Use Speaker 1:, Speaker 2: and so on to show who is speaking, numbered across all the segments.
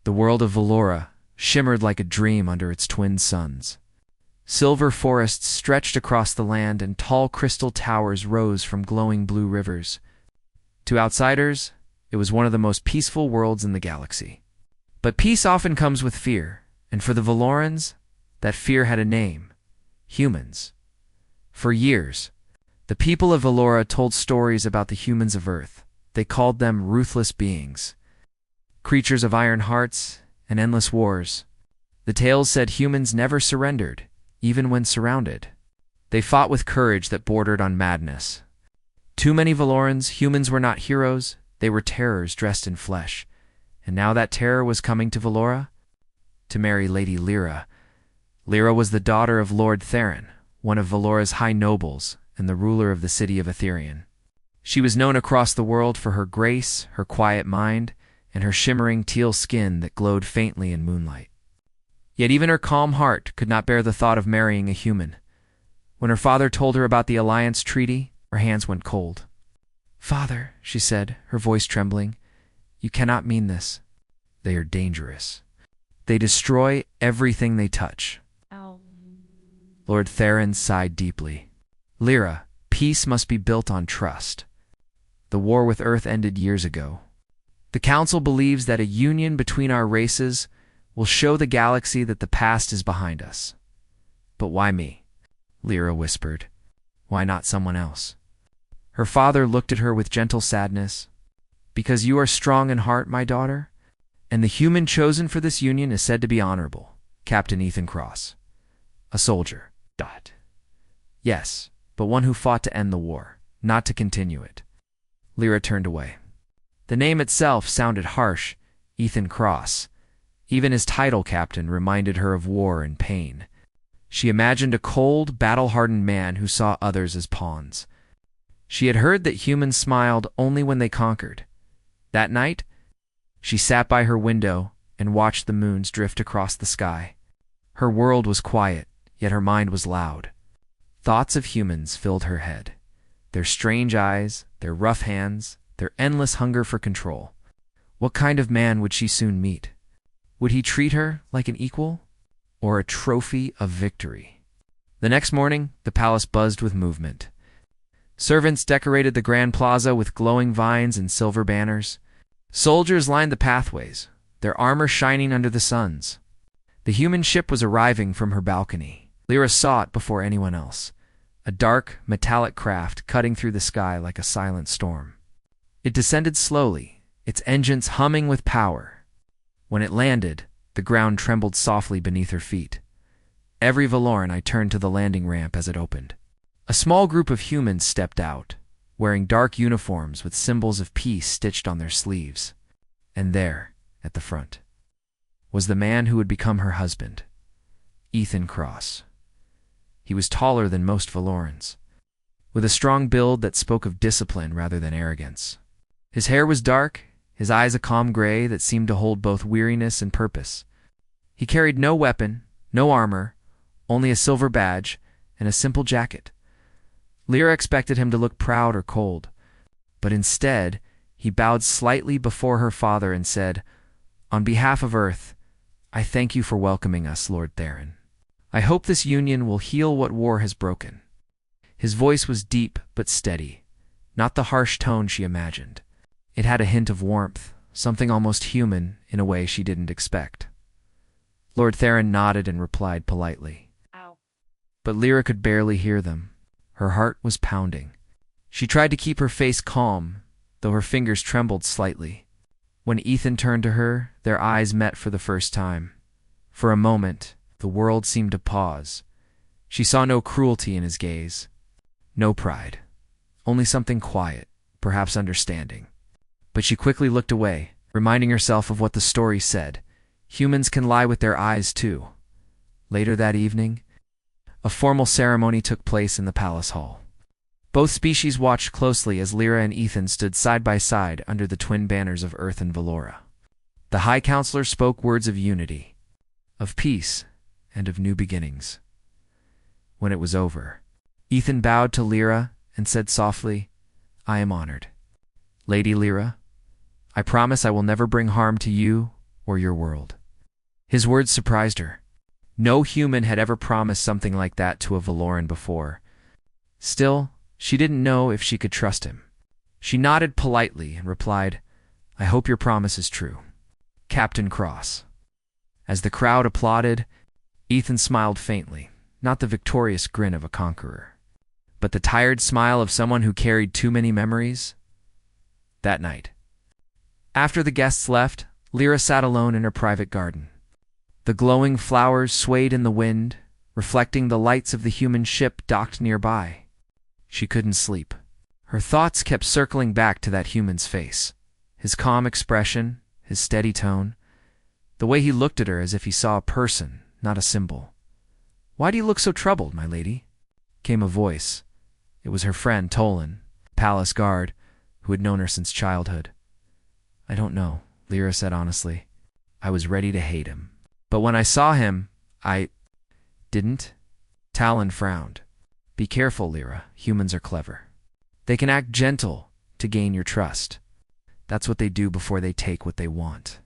Speaker 1: The world of Valora shimmered like a dream under its twin suns. Silver forests stretched across the land, and tall crystal towers rose from glowing blue rivers. To outsiders, it was one of the most peaceful worlds in the galaxy. But peace often comes with fear, and for the Valorans, that fear had a name: humans. For years, the people of Valora told stories about the humans of Earth. They called them ruthless beings, creatures of iron hearts and endless wars. The tales said humans never surrendered, even when surrounded. They fought with courage that bordered on madness. Too many Valorans, humans were not heroes, they were terrors dressed in flesh. And now that terror was coming to Valora to marry Lady Lyra. Lyra was the daughter of Lord Theron, one of Valora's high nobles and the ruler of the city of Aetherion. She was known across the world for her grace, her quiet mind, and her shimmering teal skin that glowed faintly in moonlight. Yet even her calm heart could not bear the thought of marrying a human. When her father told her about the alliance treaty, her hands went cold. "Father," she said, her voice trembling, "you cannot mean this. They are dangerous. They destroy everything they touch."
Speaker 2: Ow.
Speaker 1: Lord Theron sighed deeply. "Lyra, peace must be built on trust. The war with Earth ended years ago. The Council believes that a union between our races will show the galaxy that the past is behind us." "But why me?" Lyra whispered. "Why not someone else?" Her father looked at her with gentle sadness. "Because you are strong in heart, my daughter, and the human chosen for this union is said to be honorable, Captain Ethan Cross. A soldier. Dot. Yes, but one who fought to end the war, not to continue it." Lyra turned away. The name itself sounded harsh, Ethan Cross. Even his title, captain, reminded her of war and pain. She imagined a cold, battle-hardened man who saw others as pawns. She had heard that humans smiled only when they conquered. That night, she sat by her window and watched the moons drift across the sky. Her world was quiet, yet her mind was loud. Thoughts of humans filled her head. Their strange eyes, their rough hands, their endless hunger for control. What kind of man would she soon meet? Would he treat her like an equal, or a trophy of victory? The next morning, the palace buzzed with movement. Servants decorated the grand plaza with glowing vines and silver banners. Soldiers lined the pathways, their armor shining under the suns. The human ship was arriving from her balcony. Lyra saw it before anyone else, a dark, metallic craft cutting through the sky like a silent storm. It descended slowly, its engines humming with power. When it landed, the ground trembled softly beneath her feet. Every Valoran turned to the landing ramp as it opened. A small group of humans stepped out, wearing dark uniforms with symbols of peace stitched on their sleeves. And there, at the front, was the man who would become her husband, Ethan Cross. He was taller than most Valorans, with a strong build that spoke of discipline rather than arrogance. His hair was dark, his eyes a calm gray that seemed to hold both weariness and purpose. He carried no weapon, no armor, only a silver badge and a simple jacket. Lyra expected him to look proud or cold, but instead he bowed slightly before her father and said, "On behalf of Earth, I thank you for welcoming us, Lord Theron. I hope this union will heal what war has broken." His voice was deep but steady, not the harsh tone she imagined. It had a hint of warmth, something almost human in a way she didn't expect. Lord Theron nodded and replied politely.
Speaker 2: Ow.
Speaker 1: But Lyra could barely hear them. Her heart was pounding. She tried to keep her face calm, though her fingers trembled slightly. When Ethan turned to her, their eyes met for the first time. For a moment, the world seemed to pause. She saw no cruelty in his gaze, no pride, only something quiet, perhaps understanding. But she quickly looked away, reminding herself of what the story said. Humans can lie with their eyes too. Later that evening, a formal ceremony took place in the palace hall. Both species watched closely as Lyra and Ethan stood side by side under the twin banners of Earth and Valora. The High Counselor spoke words of unity, of peace, and of new beginnings. When it was over, Ethan bowed to Lyra and said softly, "I am honored. Lady Lyra, I promise I will never bring harm to you or your world. His words surprised her. No human had ever promised something like that to a Valoran before. Still, she didn't know if she could trust him. She nodded politely and replied, "I hope your promise is true, Captain Cross." As the crowd applauded, Ethan smiled faintly, not the victorious grin of a conqueror, but the tired smile of someone who carried too many memories. That night, after the guests left, Lyra sat alone in her private garden. The glowing flowers swayed in the wind, reflecting the lights of the human ship docked nearby. She couldn't sleep. Her thoughts kept circling back to that human's face, his calm expression, his steady tone, the way he looked at her as if he saw a person, not a symbol. "Why do you look so troubled, my lady?" came a voice. It was her friend, Tolan, palace guard, who had known her since childhood. "I don't know," Lyra said honestly. "I was ready to hate him. But when I saw him, I didn't." Talon frowned. "Be careful, Lyra. Humans are clever. They can act gentle to gain your trust. That's what they do before they take what they want."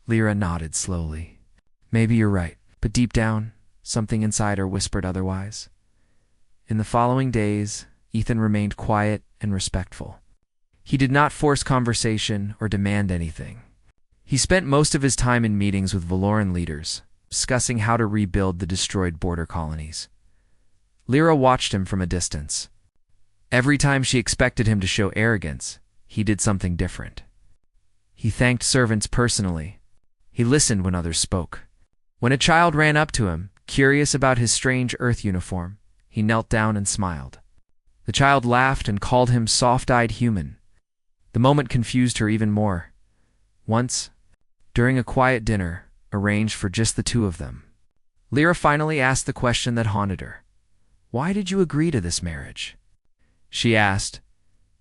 Speaker 1: Lyra nodded slowly. "Maybe you're right, but deep down, something inside her whispered otherwise." In the following days, Ethan remained quiet and respectful. He did not force conversation or demand anything. He spent most of his time in meetings with Valoran leaders, discussing how to rebuild the destroyed border colonies. Lyra watched him from a distance. Every time she expected him to show arrogance, he did something different. He thanked servants personally. He listened when others spoke. When a child ran up to him, curious about his strange Earth uniform, he knelt down and smiled. The child laughed and called him soft-eyed human. The moment confused her even more. Once, during a quiet dinner, arranged for just the two of them, Lyra finally asked the question that haunted her. "Why did you agree to this marriage?" She asked.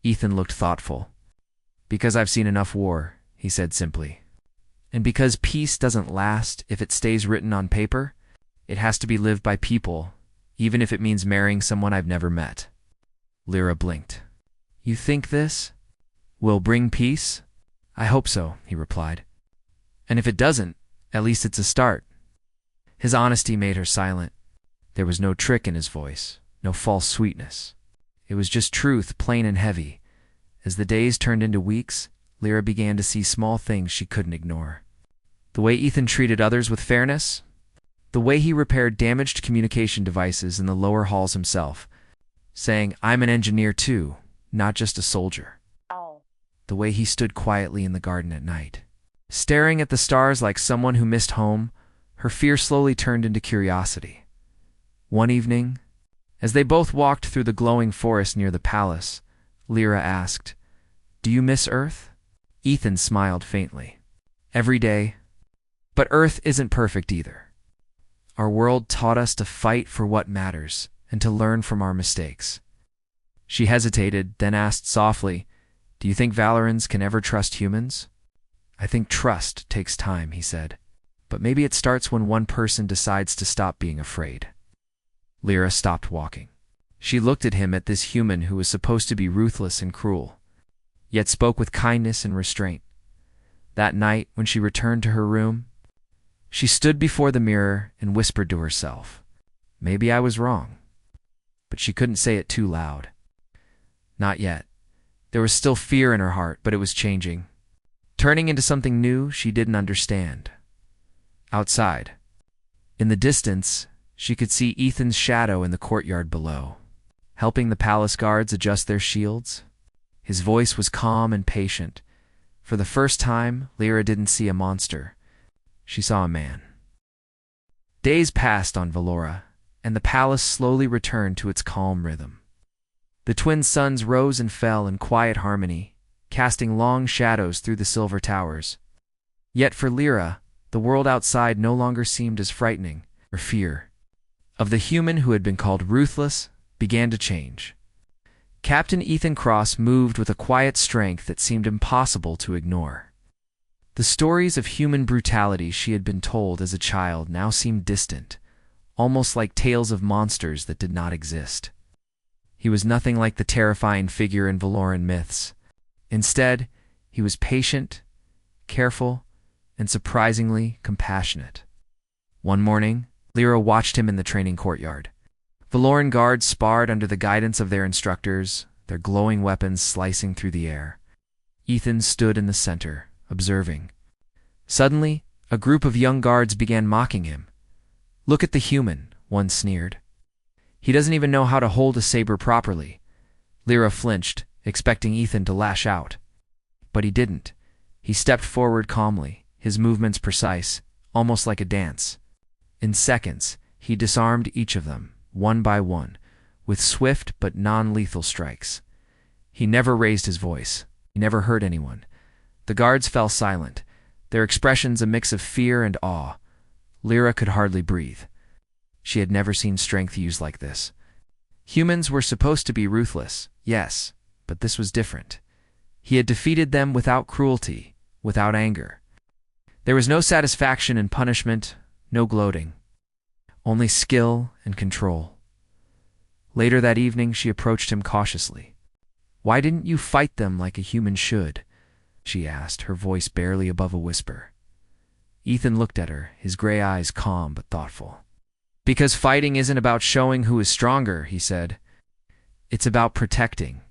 Speaker 1: Ethan looked thoughtful. "Because I've seen enough war," he said simply. "And because peace doesn't last if it stays written on paper, it has to be lived by people, even if it means marrying someone I've never met." Lyra blinked. "You think this will bring peace?" "I hope so," he replied. "And if it doesn't, at least it's a start." His honesty made her silent. There was no trick in his voice, no false sweetness. It was just truth, plain and heavy. As the days turned into weeks, Lyra began to see small things she couldn't ignore. The way Ethan treated others with fairness, the way he repaired damaged communication devices in the lower halls himself, saying, "I'm an engineer too, not just a soldier." The way he stood quietly in the garden at night, staring at the stars like someone who missed home. Her fear slowly turned into curiosity. One evening, as they both walked through the glowing forest near the palace, Lyra asked, "Do you miss Earth?" Ethan smiled faintly. "Every day. But Earth isn't perfect either. Our world taught us to fight for what matters and to learn from our mistakes." She hesitated, then asked softly, "Do you think Valorans can ever trust humans?" "I think trust takes time," he said. "But maybe it starts when one person decides to stop being afraid." Lyra stopped walking. She looked at him, at this human who was supposed to be ruthless and cruel, yet spoke with kindness and restraint. That night, when she returned to her room, she stood before the mirror and whispered to herself, "Maybe I was wrong." But she couldn't say it too loud. Not yet. There was still fear in her heart, but it was changing, turning into something new she didn't understand. Outside, in the distance, she could see Ethan's shadow in the courtyard below, helping the palace guards adjust their shields. His voice was calm and patient. For the first time, Lyra didn't see a monster. She saw a man. Days passed on Valora, and the palace slowly returned to its calm rhythm. The twin suns rose and fell in quiet harmony, casting long shadows through the silver towers. Yet for Lyra, the world outside no longer seemed as frightening, or fear of the human who had been called Ruthless began to change. Captain Ethan Cross moved with a quiet strength that seemed impossible to ignore. The stories of human brutality she had been told as a child now seemed distant, almost like tales of monsters that did not exist. He was nothing like the terrifying figure in Valoran myths. Instead, he was patient, careful, and surprisingly compassionate. One morning, Lyra watched him in the training courtyard. Valoran guards sparred under the guidance of their instructors, their glowing weapons slicing through the air. Ethan stood in the center, observing. Suddenly, a group of young guards began mocking him. "Look at the human," one sneered. "He doesn't even know how to hold a saber properly." Lyra flinched, expecting Ethan to lash out. But he didn't. He stepped forward calmly, his movements precise, almost like a dance. In seconds, he disarmed each of them, one by one, with swift but non-lethal strikes. He never raised his voice. He never hurt anyone. The guards fell silent, their expressions a mix of fear and awe. Lyra could hardly breathe. She had never seen strength used like this. Humans were supposed to be ruthless, yes, but this was different. He had defeated them without cruelty, without anger. There was no satisfaction in punishment, no gloating. Only skill and control. Later that evening, she approached him cautiously. "Why didn't you fight them like a human should?" she asked, her voice barely above a whisper. Ethan looked at her, his gray eyes calm but thoughtful. "Because fighting isn't about showing who is stronger," he said. "It's about protecting.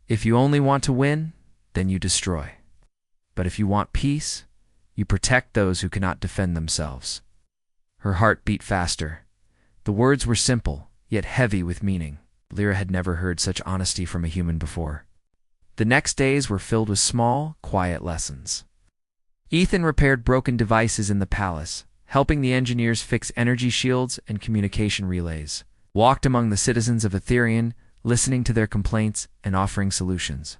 Speaker 1: If you only want to win, then you destroy. But if you want peace, you protect those who cannot defend themselves." Her heart beat faster. The words were simple, yet heavy with meaning. Lyra had never heard such honesty from a human before. The next days were filled with small, quiet lessons. Ethan repaired broken devices in the palace, helping the engineers fix energy shields and communication relays, walked among the citizens of Etherian, listening to their complaints and offering solutions.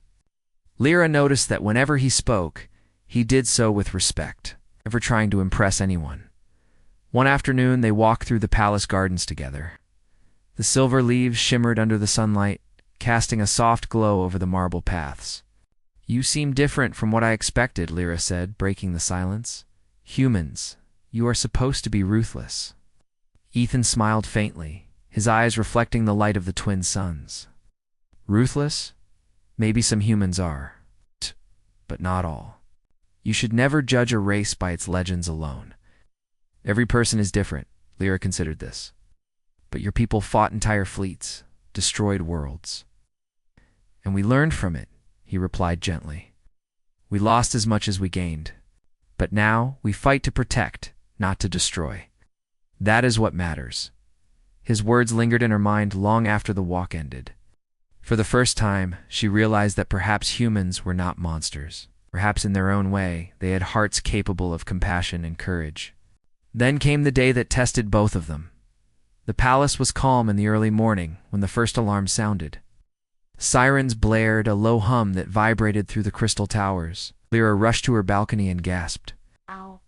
Speaker 1: Lyra noticed that whenever he spoke, he did so with respect, never trying to impress anyone. One afternoon, they walked through the palace gardens together. The silver leaves shimmered under the sunlight, casting a soft glow over the marble paths. "You seem different from what I expected," Lyra said, breaking the silence. "Humans, you are supposed to be ruthless." Ethan smiled faintly, his eyes reflecting the light of the twin suns. "Ruthless? Maybe some humans are. But not all. You should never judge a race by its legends alone. Every person is different," Lyra considered this. "But your people fought entire fleets, destroyed worlds. And we learned from it," he replied gently. "We lost as much as we gained. But now we fight to protect, not to destroy. That is what matters." His words lingered in her mind long after the walk ended. For the first time, she realized that perhaps humans were not monsters. Perhaps in their own way, they had hearts capable of compassion and courage. Then came the day that tested both of them. The palace was calm in the early morning when the first alarm sounded. Sirens blared, a low hum that vibrated through the crystal towers. Lyra rushed to her balcony and gasped. "Ow."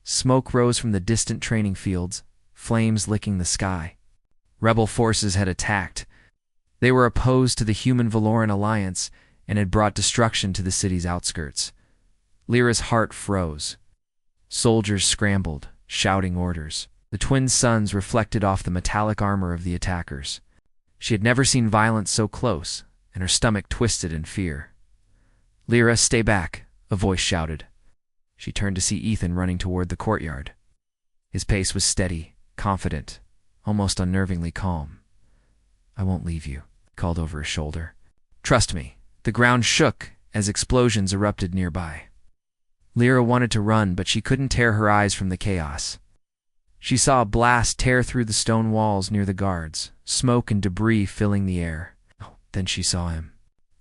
Speaker 1: Smoke rose from the distant training fields, flames licking the sky. Rebel forces had attacked. They were opposed to the human-Valoran alliance and had brought destruction to the city's outskirts. Lyra's heart froze. Soldiers scrambled, shouting orders. The twin suns reflected off the metallic armor of the attackers. She had never seen violence so close, and her stomach twisted in fear. "Lyra, stay back," a voice shouted. She turned to see Ethan running toward the courtyard. His pace was steady, confident, almost unnervingly calm. "I won't leave you," he called over his shoulder. "Trust me." The ground shook as explosions erupted nearby. Lyra wanted to run, but she couldn't tear her eyes from the chaos. She saw a blast tear through the stone walls near the guards, smoke and debris filling the air. Then she saw him.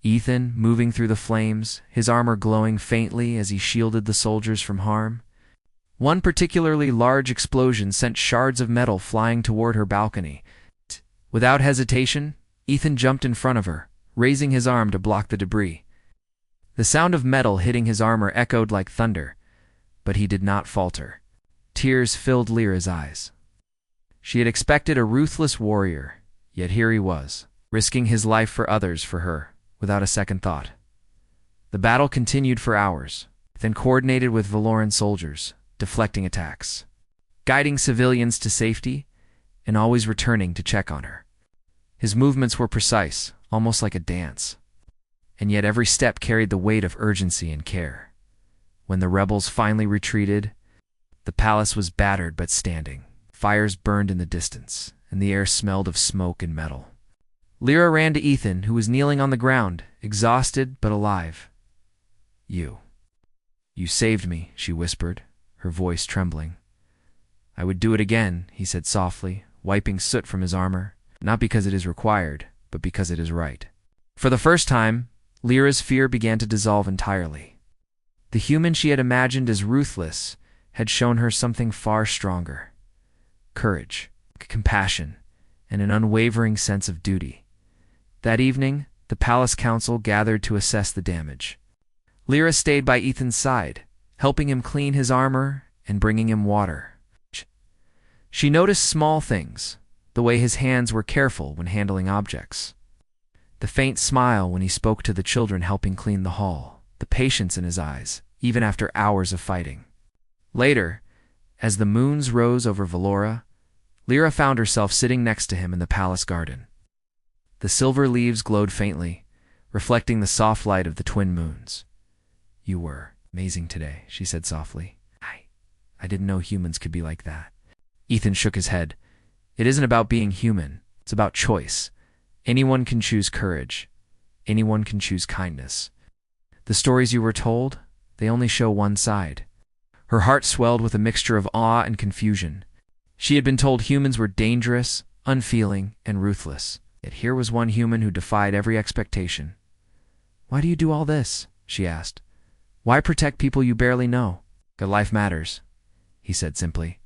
Speaker 1: Ethan, moving through the flames, his armor glowing faintly as he shielded the soldiers from harm. One particularly large explosion sent shards of metal flying toward her balcony. Without hesitation, Ethan jumped in front of her, raising his arm to block the debris. The sound of metal hitting his armor echoed like thunder, but he did not falter. Tears filled Lyra's eyes. She had expected a ruthless warrior, yet here he was, risking his life for others for her, without a second thought. The battle continued for hours, then coordinated with Valoran soldiers, deflecting attacks, guiding civilians to safety, and always returning to check on her. His movements were precise, almost like a dance, and yet every step carried the weight of urgency and care. When the rebels finally retreated, the palace was battered but standing. Fires burned in the distance, and the air smelled of smoke and metal. Lyra ran to Ethan, who was kneeling on the ground, exhausted but alive. You saved me," she whispered, her voice trembling. "I would do it again," he said softly, wiping soot from his armor, "not because it is required, but because it is right." For the first time, Lyra's fear began to dissolve entirely. The human she had imagined as ruthless had shown her something far stronger: courage, compassion, and an unwavering sense of duty. That evening, the palace council gathered to assess the damage. Lyra stayed by Ethan's side, helping him clean his armor and bringing him water. She noticed small things, the way his hands were careful when handling objects, the faint smile when he spoke to the children helping clean the hall, the patience in his eyes, even after hours of fighting. Later, as the moons rose over Valora, Lyra found herself sitting next to him in the palace garden. The silver leaves glowed faintly, reflecting the soft light of the twin moons. "You were amazing today," she said softly. I didn't know humans could be like that." Ethan shook his head. "It isn't about being human. It's about choice. Anyone can choose courage. Anyone can choose kindness. The stories you were told, they only show one side." Her heart swelled with a mixture of awe and confusion. She had been told humans were dangerous, unfeeling, and ruthless. Yet here was one human who defied every expectation. "Why do you do all this?" she asked. "Why protect people you barely know?" "That life matters," he said simply.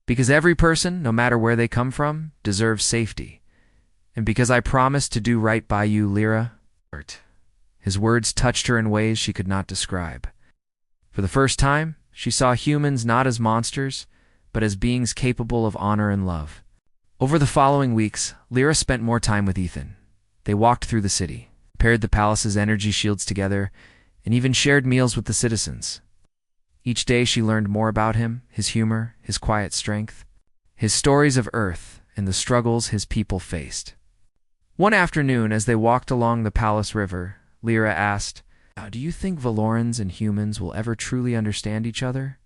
Speaker 1: "Because every person, no matter where they come from, deserves safety. And because I promised to do right by you, Lyra." His words touched her in ways she could not describe. For the first time, she saw humans not as monsters, but as beings capable of honor and love. Over the following weeks, Lyra spent more time with Ethan. They walked through the city, paired the palace's energy shields together, and even shared meals with the citizens. Each day she learned more about him, his humor, his quiet strength, his stories of Earth, and the struggles his people faced. One afternoon, as they walked along the palace river, Lyra asked, "Do you think Valorans and humans will ever truly understand each other?"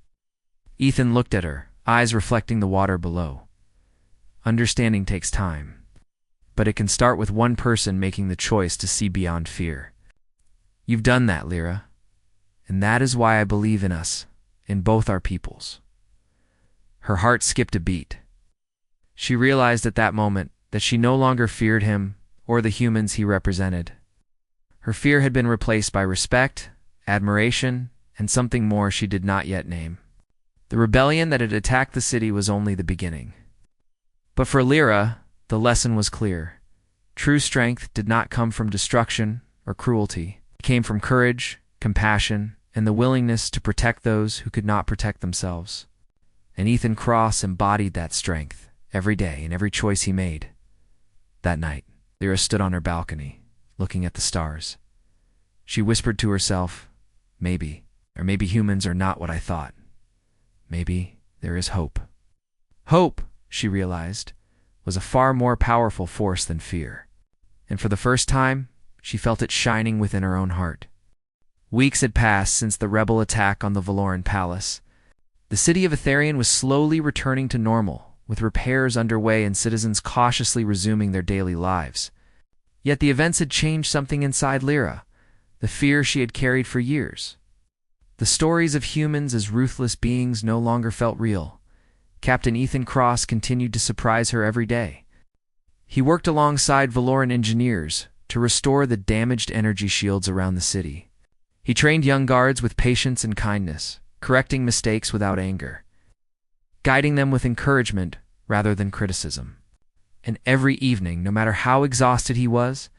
Speaker 1: Ethan looked at her, eyes reflecting the water below. Understanding takes time, but it can start with one person making the choice to see beyond fear. You've done that, Lyra, and that is why I believe in us, in both our peoples. Her heart skipped a beat. She realized at that moment that she no longer feared him or the humans he represented. Her fear had been replaced by respect, admiration, and something more she did not yet name. The rebellion that had attacked the city was only the beginning. But for Lyra, the lesson was clear. True strength did not come from destruction or cruelty. It came from courage, compassion, and the willingness to protect those who could not protect themselves. And Ethan Cross embodied that strength every day in every choice he made. That night, Lyra stood on her balcony, looking at the stars. She whispered to herself, maybe humans are not what I thought. Maybe there is hope. Hope, she realized, was a far more powerful force than fear. And for the first time, she felt it shining within her own heart. Weeks had passed since the rebel attack on the Valoran palace. The city of Etherian was slowly returning to normal, with repairs underway and citizens cautiously resuming their daily lives. Yet the events had changed something inside Lyra, the fear she had carried for years. The stories of humans as ruthless beings no longer felt real. Captain Ethan Cross continued to surprise her every day. He worked alongside Valoran engineers to restore the damaged energy shields around the city. He trained young guards with patience and kindness, correcting mistakes without anger, guiding them with encouragement rather than criticism. And every evening, no matter how exhausted he was,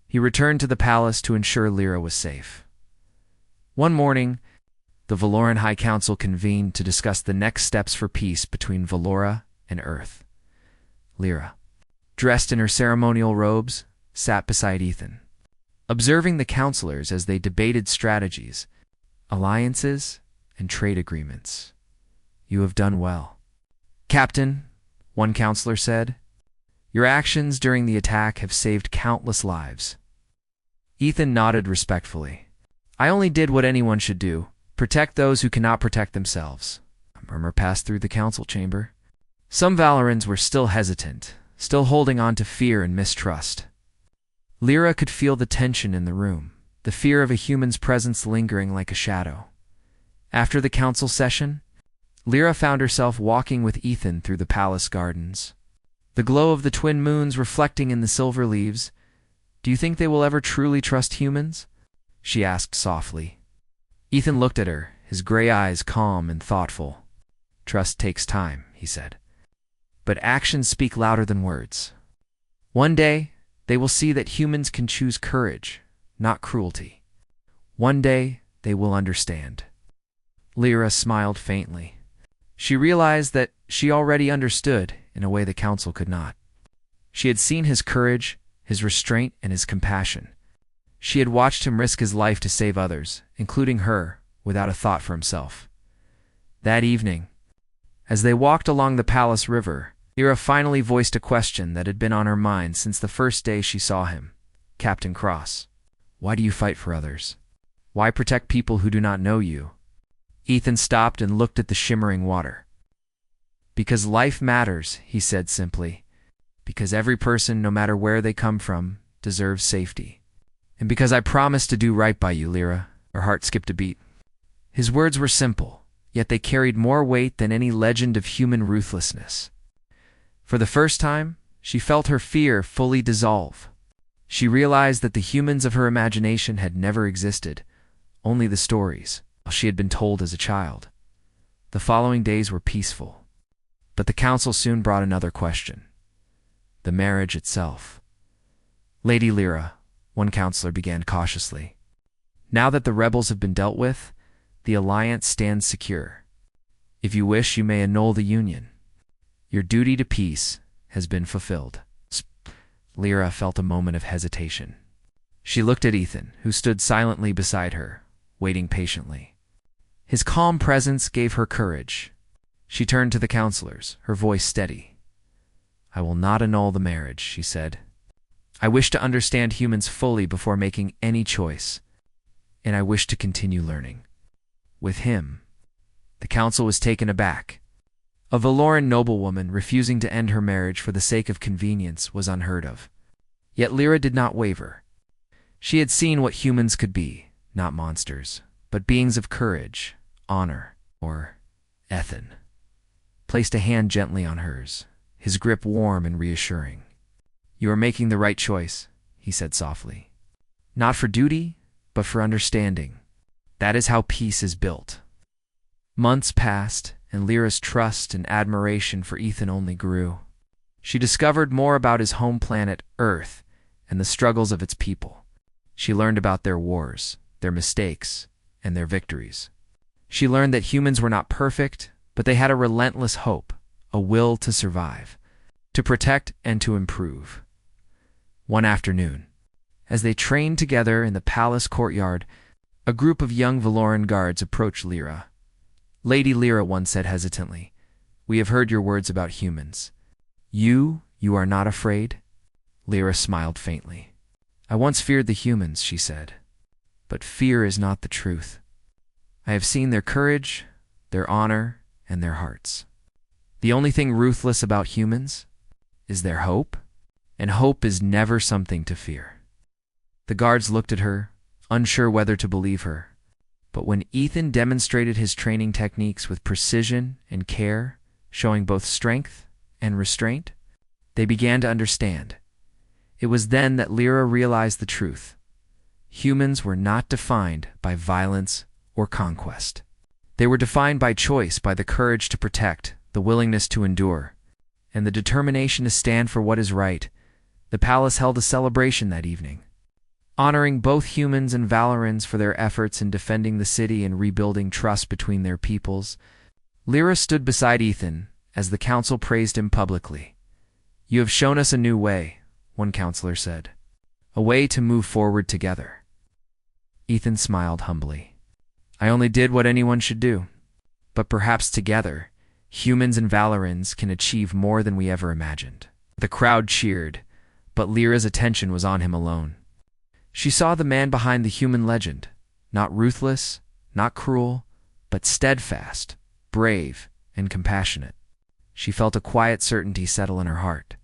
Speaker 1: he returned to the palace to ensure Lyra was safe. One morning, the Valoran High Council convened to discuss the next steps for peace between Valora and Earth. Lyra, dressed in her ceremonial robes, sat beside Ethan, observing the counselors as they debated strategies, alliances, and trade agreements. "You have done well, Captain," one counselor said. "Your actions during the attack have saved countless lives." Ethan nodded respectfully. "I only did what anyone should do, Protect those who cannot protect themselves. A murmur passed through the council chamber. Some Valorans were still hesitant, still holding on to fear and mistrust. Lyra could feel the tension in the room, the fear of a human's presence lingering like a shadow. After the council session, Lyra found herself walking with Ethan through the palace gardens. The glow of the twin moons reflecting in the silver leaves. "Do you think they will ever truly trust humans?" she asked softly. Ethan looked at her, his gray eyes calm and thoughtful. "Trust takes time," he said. "But actions speak louder than words. One day, they will see that humans can choose courage, not cruelty. One day, they will understand." Lyra smiled faintly. She realized that she already understood in a way the council could not. She had seen his courage, his restraint, and his compassion. She had watched him risk his life to save others, including her, without a thought for himself. That evening, as they walked along the palace river, Lyra finally voiced a question that had been on her mind since the first day she saw him. "Captain Cross, why do you fight for others? Why protect people who do not know you?" Ethan stopped and looked at the shimmering water. "Because life matters," he said simply. "Because every person, no matter where they come from, deserves safety. And because I promised to do right by you, Lyra." Her heart skipped a beat. His words were simple, yet they carried more weight than any legend of human ruthlessness. For the first time, she felt her fear fully dissolve. She realized that the humans of her imagination had never existed, only the stories she had been told as a child. The following days were peaceful. But the council soon brought another question. The marriage itself. "Lady Lyra," one counselor began cautiously, "now that the rebels have been dealt with, the alliance stands secure. If you wish, you may annul the union. Your duty to peace has been fulfilled." Lyra felt a moment of hesitation. She looked at Ethan, who stood silently beside her, waiting patiently. His calm presence gave her courage. She turned to the counselors, her voice steady. "I will not annul the marriage," she said. "I wish to understand humans fully before making any choice, and I wish to continue learning." With him, the council was taken aback. A Valoran noblewoman refusing to end her marriage for the sake of convenience was unheard of. Yet Lyra did not waver. She had seen what humans could be, not monsters, but beings of courage, honor, or Ethan placed a hand gently on hers, his grip warm and reassuring. "You are making the right choice," he said softly. "Not for duty, but for understanding. That is how peace is built." Months passed, and Lyra's trust and admiration for Ethan only grew. She discovered more about his home planet, Earth, and the struggles of its people. She learned about their wars, their mistakes, and their victories. She learned that humans were not perfect, but they had a relentless hope, a will to survive, to protect and to improve. One afternoon, as they trained together in the palace courtyard, a group of young Valoran guards approached Lyra. "Lady Lyra," one said hesitantly, "we have heard your words about humans. You are not afraid?" Lyra smiled faintly. "I once feared the humans," she said. "But fear is not the truth. I have seen their courage, their honor, and their hearts. The only thing ruthless about humans is their hope, and hope is never something to fear." The guards looked at her, unsure whether to believe her. But when Ethan demonstrated his training techniques with precision and care, showing both strength and restraint, they began to understand. It was then that Lyra realized the truth. Humans were not defined by violence or conquest. They were defined by choice, by the courage to protect, the willingness to endure, and the determination to stand for what is right. The palace held a celebration that evening, honoring both humans and Valorans for their efforts in defending the city and rebuilding trust between their peoples. Lyra stood beside Ethan as the council praised him publicly. "You have shown us a new way," one counselor said, "a way to move forward together." Ethan smiled humbly. "I only did what anyone should do. But perhaps together, humans and Valorans can achieve more than we ever imagined." The crowd cheered, but Lyra's attention was on him alone. She saw the man behind the human legend, not ruthless, not cruel, but steadfast, brave, and compassionate. She felt a quiet certainty settle in her heart.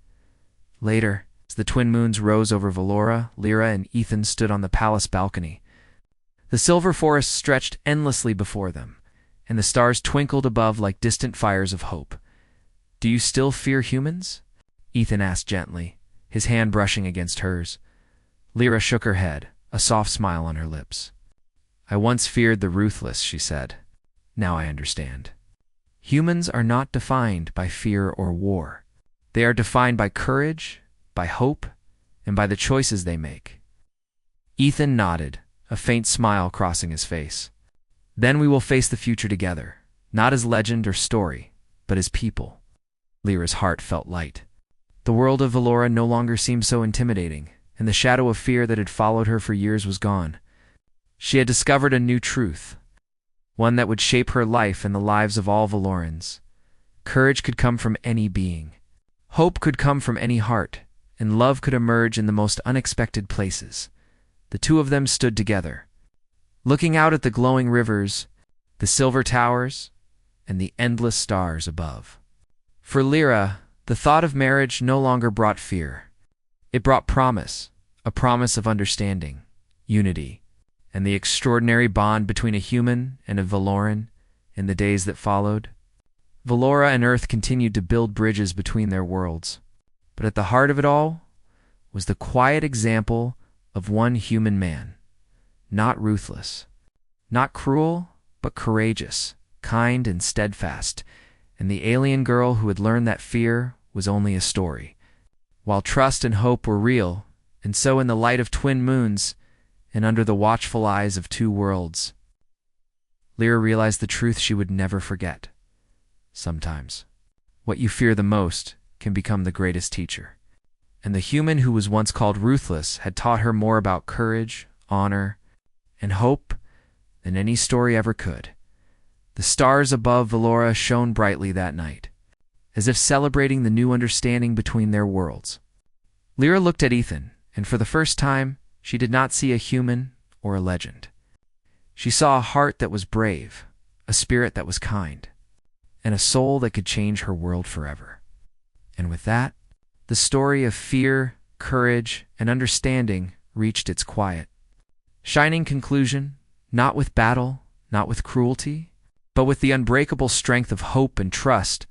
Speaker 1: Later, as the twin moons rose over Valora, Lyra and Ethan stood on the palace balcony. The silver forest stretched endlessly before them, and the stars twinkled above like distant fires of hope. "Do you still fear humans?" Ethan asked gently, his hand brushing against hers. Lyra shook her head, a soft smile on her lips. "I once feared the Ruthless," she said. "Now I understand. Humans are not defined by fear or war. They are defined by courage, by hope, and by the choices they make." Ethan nodded, a faint smile crossing his face. "Then we will face the future together, not as legend or story, but as people." Lyra's heart felt light. The world of Valora no longer seemed so intimidating, and the shadow of fear that had followed her for years was gone. She had discovered a new truth, one that would shape her life and the lives of all Valorans. Courage could come from any being. Hope could come from any heart, and love could emerge in the most unexpected places. The two of them stood together, looking out at the glowing rivers, the silver towers, and the endless stars above. For Lyra, the thought of marriage no longer brought fear. It brought promise, a promise of understanding, unity, and the extraordinary bond between a human and a Valoran in the days that followed. Valora and Earth continued to build bridges between their worlds, but at the heart of it all was the quiet example of one human man, not ruthless, not cruel, but courageous, kind, and steadfast, and the alien girl who had learned that fear was only a story, while trust and hope were real, and so in the light of twin moons and under the watchful eyes of two worlds, Lyra realized the truth she would never forget. Sometimes, what you fear the most can become the greatest teacher. And the human who was once called Ruthless had taught her more about courage, honor, and hope than any story ever could. The stars above Valora shone brightly that night, as if celebrating the new understanding between their worlds. Lyra looked at Ethan, and for the first time, she did not see a human or a legend. She saw a heart that was brave, a spirit that was kind, and a soul that could change her world forever. And with that, the story of fear, courage, and understanding reached its quiet, shining conclusion, not with battle, not with cruelty, but with the unbreakable strength of hope and trust